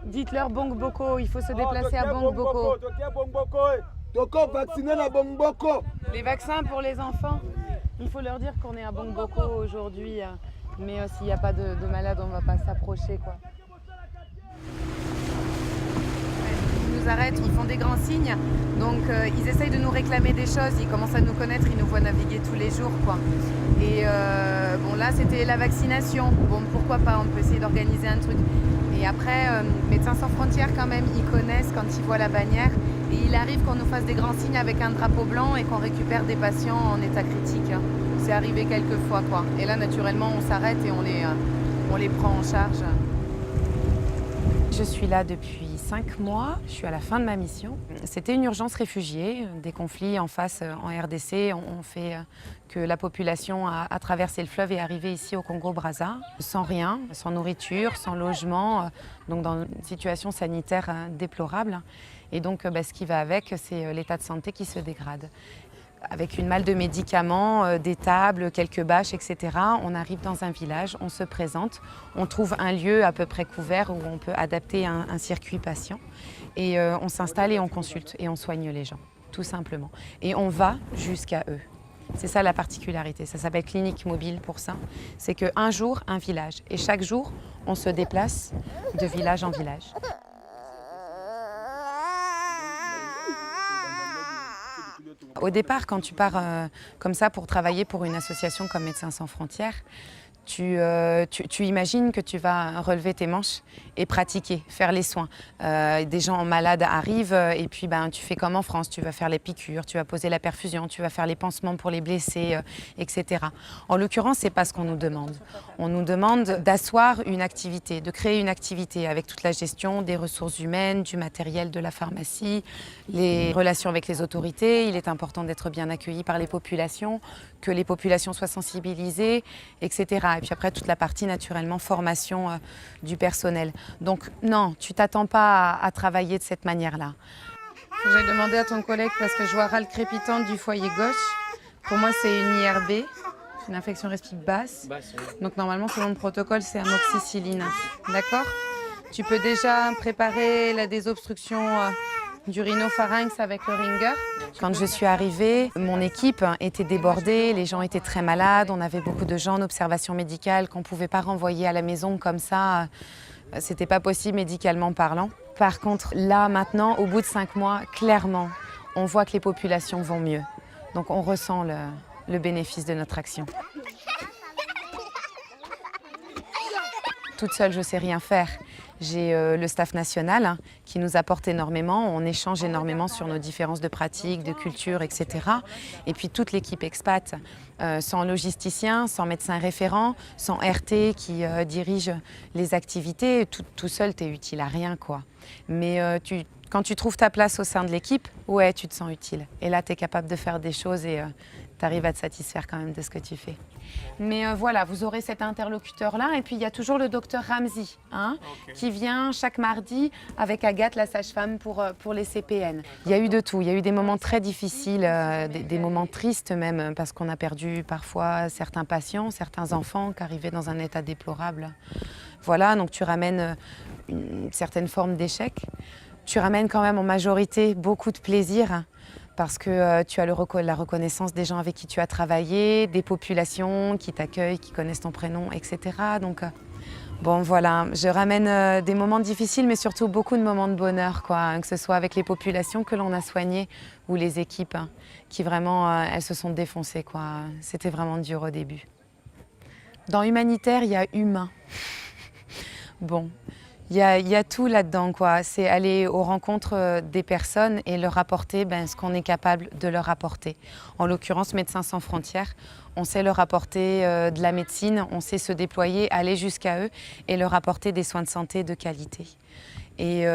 Dites-leur Bongboko, il faut se déplacer à Bongboko. Toko vacciné à Bongboko. Les vaccins pour les enfants, il faut leur dire qu'on est à Bongboko aujourd'hui. Mais s'il n'y a pas de malade, on ne va pas s'approcher, quoi. Ils nous arrêtent, ils font des grands signes. Donc ils essayent de nous réclamer des choses. Ils commencent à nous connaître, ils nous voient naviguer tous les jours, quoi. Et bon, là, c'était la vaccination. Bon, pourquoi pas, on peut essayer d'organiser un truc. Et après, Médecins sans frontières, quand même, ils connaissent quand ils voient la bannière. Et il arrive qu'on nous fasse des grands signes avec un drapeau blanc et qu'on récupère des patients en état critique. C'est arrivé quelques fois, quoi. Et là, naturellement, on s'arrête et on les prend en charge. Je suis là depuis 5 mois, je suis à la fin de ma mission. C'était une urgence réfugiée, des conflits en face en RDC ont fait que la population a traversé le fleuve et est arrivée ici au Congo-Brazza, sans rien, sans nourriture, sans logement, donc dans une situation sanitaire déplorable. Et donc ce qui va avec, c'est l'état de santé qui se dégrade. Avec une malle de médicaments, des tables, quelques bâches, etc. On arrive dans un village, on se présente, on trouve un lieu à peu près couvert où on peut adapter un circuit patient. Et on s'installe et on consulte et on soigne les gens, tout simplement. Et on va jusqu'à eux. C'est ça la particularité, ça s'appelle clinique mobile pour ça. C'est qu'un jour, un village. Et chaque jour, on se déplace de village en village. Au départ, quand tu pars comme ça pour travailler pour une association comme Médecins sans frontières, tu imagines que tu vas relever tes manches et pratiquer, faire les soins. Des gens malades arrivent et puis tu fais comme en France, tu vas faire les piqûres, tu vas poser la perfusion, tu vas faire les pansements pour les blessés, etc. En l'occurrence, ce n'est pas ce qu'on nous demande. On nous demande d'asseoir une activité, de créer une activité avec toute la gestion des ressources humaines, du matériel de la pharmacie, les relations avec les autorités. Il est important d'être bien accueilli par les populations, que les populations soient sensibilisées, etc. Et puis après, toute la partie, naturellement, formation du personnel. Donc non, tu t'attends pas à travailler de cette manière-là. J'ai demandé à ton collègue parce que je vois râle crépitante du foyer gauche. Pour moi, c'est une IRB, une infection respiratoire basse. Donc normalement, selon le protocole, c'est amoxicilline. D'accord? Tu peux déjà préparer la désobstruction du rhinopharynx avec le ringer. Quand je suis arrivée, mon équipe était débordée, les gens étaient très malades, on avait beaucoup de gens en observation médicale qu'on ne pouvait pas renvoyer à la maison comme ça. C'était pas possible médicalement parlant. Par contre, là, maintenant, au bout de 5 mois, clairement, on voit que les populations vont mieux. Donc on ressent le bénéfice de notre action. Toute seule, je ne sais rien faire. J'ai le staff national qui nous apporte énormément. On échange énormément sur nos différences de pratiques, de culture, etc. Et puis toute l'équipe expat, sans logisticien, sans médecin référent, sans RT qui dirige les activités. Tout seul, tu es utile à rien, quoi. Mais quand tu trouves ta place au sein de l'équipe, ouais, tu te sens utile. Et là, tu es capable de faire des choses et tu arrives à te satisfaire quand même de ce que tu fais. Mais voilà, vous aurez cet interlocuteur-là. Et puis, il y a toujours le docteur Ramzi, qui vient chaque mardi avec Agathe, la sage-femme, pour les CPN. Il y a eu de tout. Il y a eu des moments très difficiles, des moments tristes même, parce qu'on a perdu parfois certains patients, certains enfants qui arrivaient dans un état déplorable. Voilà, donc tu ramènes une certaine forme d'échec. Tu ramènes quand même en majorité beaucoup de plaisir parce que tu as la reconnaissance des gens avec qui tu as travaillé, des populations qui t'accueillent, qui connaissent ton prénom, etc. Donc bon voilà, je ramène des moments difficiles mais surtout beaucoup de moments de bonheur, quoi, que ce soit avec les populations que l'on a soignées ou les équipes qui vraiment, elles se sont défoncées, quoi. C'était vraiment dur au début. Dans humanitaire, il y a humain. Bon. Il y a tout là-dedans, quoi. C'est aller aux rencontres des personnes et leur apporter ce qu'on est capable de leur apporter. En l'occurrence, Médecins sans frontières, on sait leur apporter de la médecine, on sait se déployer, aller jusqu'à eux et leur apporter des soins de santé de qualité. Et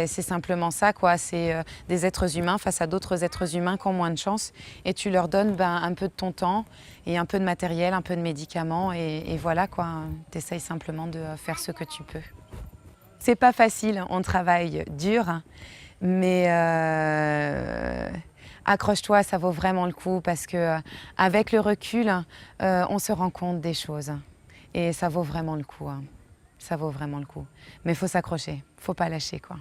c'est simplement ça, quoi. C'est des êtres humains face à d'autres êtres humains qui ont moins de chance. Et tu leur donnes un peu de ton temps et un peu de matériel, un peu de médicaments. Et voilà, quoi. Tu essayes simplement de faire ce que tu peux. C'est pas facile, on travaille dur, mais accroche-toi, ça vaut vraiment le coup parce que avec le recul, on se rend compte des choses et ça vaut vraiment le coup. Ça vaut vraiment le coup. Mais il faut s'accrocher, faut pas lâcher quoi.